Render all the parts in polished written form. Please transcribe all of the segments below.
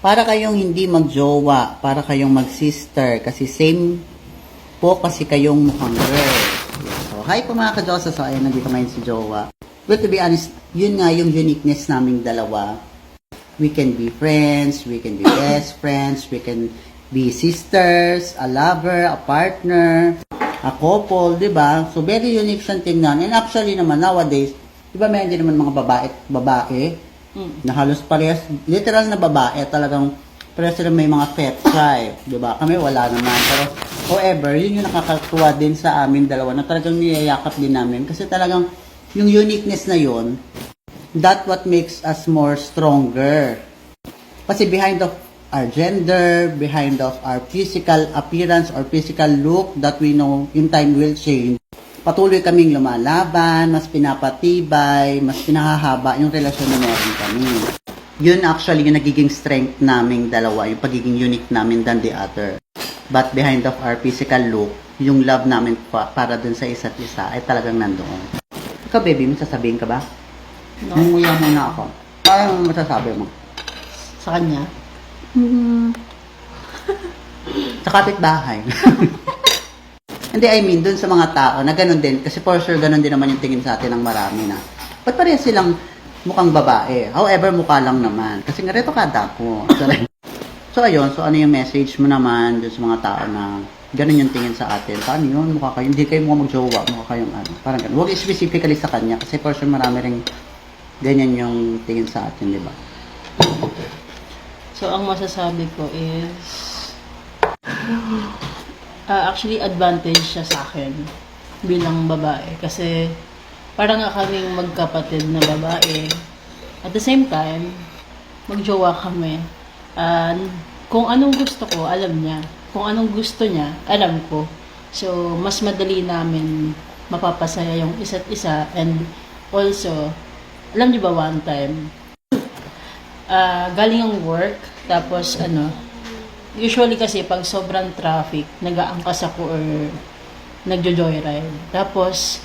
Para kayong hindi magjowa, para kayong mag-sister, kasi same po kasi kayong mukhang girl. So, hi po mga ka-Josa. So, ayun, nandito ngayon si Jowa. Well, to be honest, yun nga yung uniqueness naming dalawa. We can be friends, we can be best friends, we can be sisters, a lover, a partner, a couple, di ba? So, very unique siyang tingnan. And actually naman, nowadays, di ba meron din naman mga babae, na halos parehas, literal na babae, talagang parehas sila may mga fetish, di ba? Kami wala naman. Pero, however, yun yung nakakatuwa din sa amin dalawa na talagang niyayakap din namin. Kasi talagang yung uniqueness na yun, that what makes us more stronger. Kasi behind of our gender, behind of our physical appearance or physical look that we know in time will change, patuloy kaming lumalaban, mas pinapatibay, mas pinahahaba yung relasyon na meron kami. Yun actually yung nagiging strength naming dalawa, yung pagiging unique namin than the other. But behind of our physical look, yung love namin para dun sa isa't isa ay talagang nandoon. Ikaw, baby, may sasabihin ka ba? No. Nanguya muna ako. Parang masasabi mo. Sa kanya? Sa kapitbahay. Hindi, I mean, dun sa mga tao na ganun din. Kasi for sure, ganun din naman yung tingin sa atin ng marami na. Ba't parehas silang mukhang babae? However, mukha lang naman. Kasi nga, reto kada ko. So, ayun. So, ano yung message mo naman dun sa mga tao na ganun yung tingin sa atin? Paano yun? Mukha kayo. Hindi kayo mukhang magjowa. Mukha kayong ano. Parang ganun. Huwag specifically sa kanya. Kasi for sure, marami rin ganyan yung tingin sa atin, di ba? So, ang masasabi ko is, actually, advantage siya sa akin bilang babae. Kasi, parang nga kaming magkapatid na babae. At the same time, magjowa kami. Kung anong gusto ko, alam niya. Kung anong gusto niya, alam ko. So, mas madali namin mapapasaya yung isa't isa. And also, alam niyo ba one time, galing ang work, tapos usually kasi pag sobrang traffic, nag-aangkas ako or nagjo-joyride. Tapos,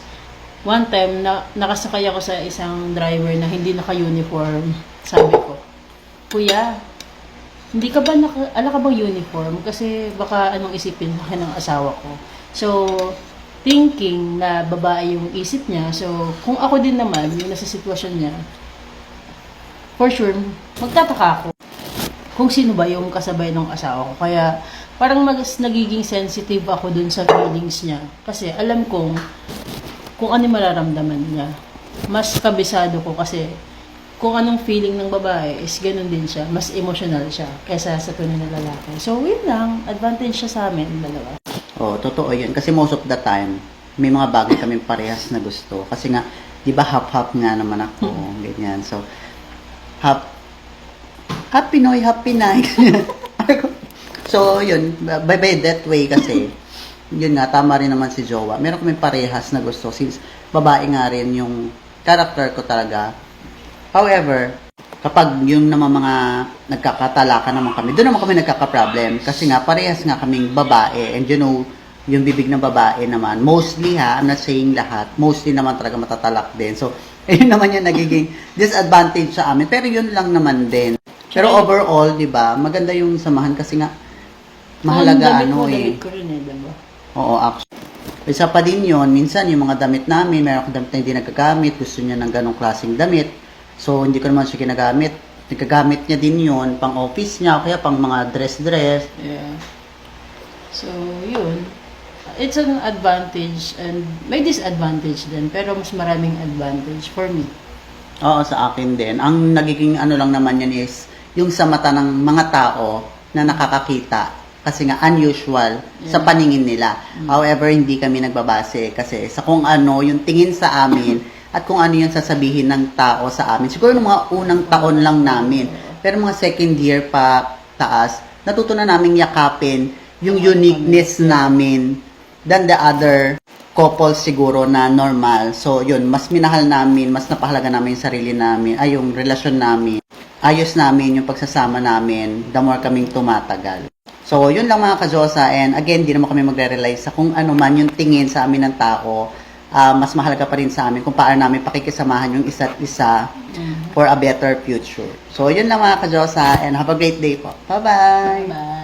one time, nakasakay ako sa isang driver na hindi naka-uniform. Sabi ko, Kuya, hindi ka ba ala ka bang uniform? Kasi baka anong isipin sa akin ng asawa ko. So, thinking na babae yung isip niya. So, kung ako din naman, yung nasa sitwasyon niya, for sure, magtataka ako kung sino ba yung kasabay ng asawa ko. Kaya, parang mas nagiging sensitive ako dun sa feelings niya. Kasi alam kong kung ano yung mararamdaman niya. Mas kabisado ko kasi kung anong feeling ng babae is ganun din siya. Mas emotional siya kaysa sa tunay na lalaki. So, yun lang. Advantage siya sa amin, dalawa. Oh, totoo yun. Kasi most of the time, may mga bagay kami parehas na gusto. Kasi nga, di ba half-half nga naman ako. Ganyan. So, half Pinoy, half Pinay. So, yun. By that way kasi, yun nga, tama rin naman si Jowa. Meron kami parehas na gusto. Since babae nga rin yung character ko talaga. However, kapag yung naman mga nagkakatalaka naman kami, doon naman kami nagkaka-problem. Kasi nga, parehas nga kaming babae. And you know, yung bibig ng babae naman, mostly I'm not saying lahat, mostly naman talaga matatalak din. So, ayun naman yung nagiging disadvantage sa amin. Pero yun lang naman din. Pero overall, di ba, maganda yung samahan kasi nga, mahalaga damit ko rin diba? Oo, actually. Isa pa din yun, minsan yung mga damit namin, meron akong damit na hindi nagagamit, gusto niya ng ganong klaseng damit. So, hindi ko naman siya ginagamit. Nagagamit niya din yun, pang office niya, kaya pang mga dress-dress. Yeah. So, yun. It's an advantage and may disadvantage din, pero mas maraming advantage for me. Oo, sa akin din. Ang nagiging ano lang naman yan is, yung sa mata ng mga tao na nakakakita. Kasi nga, unusual sa paningin nila. However, hindi kami nagbabase kasi sa kung ano yung tingin sa amin at kung ano yung sasabihin ng tao sa amin. Siguro ng mga unang taon lang namin. Pero mga second year pa taas, natuto na namin yakapin yung uniqueness namin than the other couple siguro na normal. So, yun, mas minahal namin, mas napahalaga namin yung sarili namin, ay yung relasyon namin. Ayos namin yung pagsasama namin, the more kaming tumatagal. So, yun lang mga ka-Josa. And again, di naman kami magre-rely sa kung ano man yung tingin sa amin ng tao. mas mahalaga pa rin sa amin kung paano namin pakikisamahan yung isa't isa for a better future. So, yun lang mga ka-Diyosa, and have a great day po. Bye-bye! Bye.